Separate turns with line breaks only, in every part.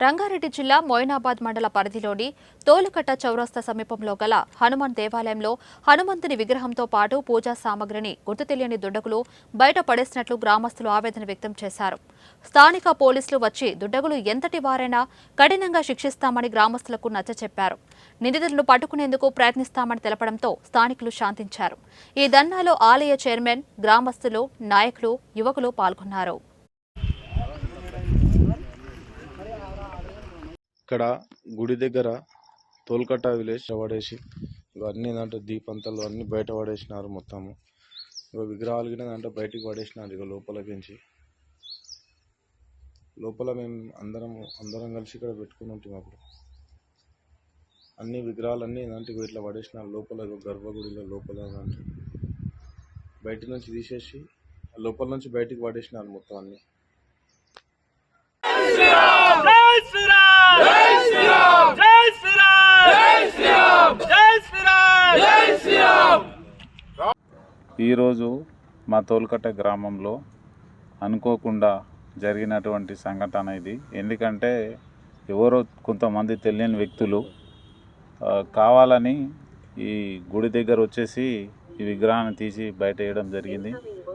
రంగారెడ్డి జిల్లా మొయినాబాద్ మండల పరిధిలోని తోలుకట్ట చౌరస్తా సమీపంలో గల హనుమాన్ దేవాలయంలో హనుమంతుని విగ్రహంతో పాటు పూజా సామగ్రిని గుర్తు తెలియని దుండగులు బయట పడేసినట్లు గ్రామస్తులు ఆవేదన వ్యక్తం చేశారు. స్థానిక పోలీసులు వచ్చి దుండగులు ఎంతటి వారైనా కఠినంగా శిక్షిస్తామని గ్రామస్తులకు నచ్చచెప్పారు. నిందితులను పట్టుకునేందుకు ప్రయత్నిస్తామని తెలపడంతో స్థానికులు శాంతించారు. ఈ ధర్నాలో ఆలయ చైర్మన్, గ్రామస్తులు, నాయకులు, యువకులు పాల్గొన్నారు.
ఇక్కడ గుడి దగ్గర తోల్కట్ట విలేజ్ పడేసి ఇవన్నీ దాంట్లో దీపంతలు అన్నీ బయట పడేసినారు. మొత్తము విగ్రహాలు గిన దాంట్లో బయటికి పడేసినారు. ఇక లోపల మేము అందరం కలిసి ఇక్కడ పెట్టుకుని ఉంటాం. అప్పుడు అన్ని విగ్రహాలన్నీ దాంట్లో ఇట్లా పడేసినారు. లోపల గర్భగుడిలో లోపల దాంట్లో బయట నుంచి తీసేసి లోపల నుంచి బయటికి పడేసినారు మొత్తం అన్ని.
ఈరోజు మా తోల్కట్ట గ్రామంలో అనుకోకుండా జరిగినటువంటి సంఘటన ఇది. ఎందుకంటే ఎవరో కొంతమంది తెలియని వ్యక్తులు కావాలని ఈ గుడి దగ్గర వచ్చేసి ఈ విగ్రహాన్ని తీసి బయట వేయడం జరిగింది.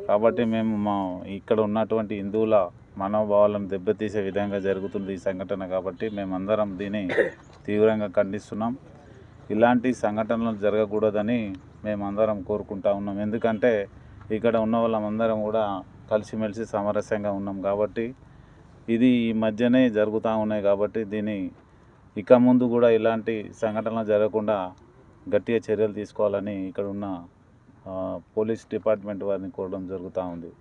కాబట్టి మేము ఇక్కడ ఉన్నటువంటి హిందువుల మనోభావాలను దెబ్బతీసే విధంగా జరుగుతుంది ఈ సంఘటన. కాబట్టి మేమందరం దీన్ని తీవ్రంగా ఖండిస్తున్నాం. ఇలాంటి సంఘటనలు జరగకూడదని మేమందరం కోరుకుంటా ఉన్నాం. ఎందుకంటే ఇక్కడ ఉన్న వాళ్ళందరం కూడా కలిసిమెలిసి సామరస్యంగా ఉన్నాం. కాబట్టి ఇది ఈ మధ్యనే జరుగుతూ ఉన్నాయి. కాబట్టి దీన్ని ఇక ముందు కూడా ఇలాంటి సంఘటనలు జరగకుండా గట్టిగా చర్యలు తీసుకోవాలని ఇక్కడ ఉన్న పోలీస్ డిపార్ట్మెంట్ వారిని కోరడం జరుగుతూ ఉంది.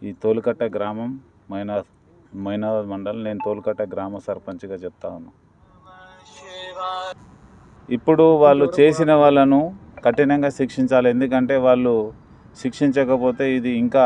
ఈ తోలుకట్ట గ్రామం మొయినాబాద్ మండలం. నేను తోలుకట్ట గ్రామ సర్పంచ్గా చెప్తా ఉన్నాను. ఇప్పుడు వాళ్ళు చేసిన వాళ్ళను కఠినంగా శిక్షించాలి. ఎందుకంటే వాళ్ళు శిక్షించకపోతే ఇది ఇంకా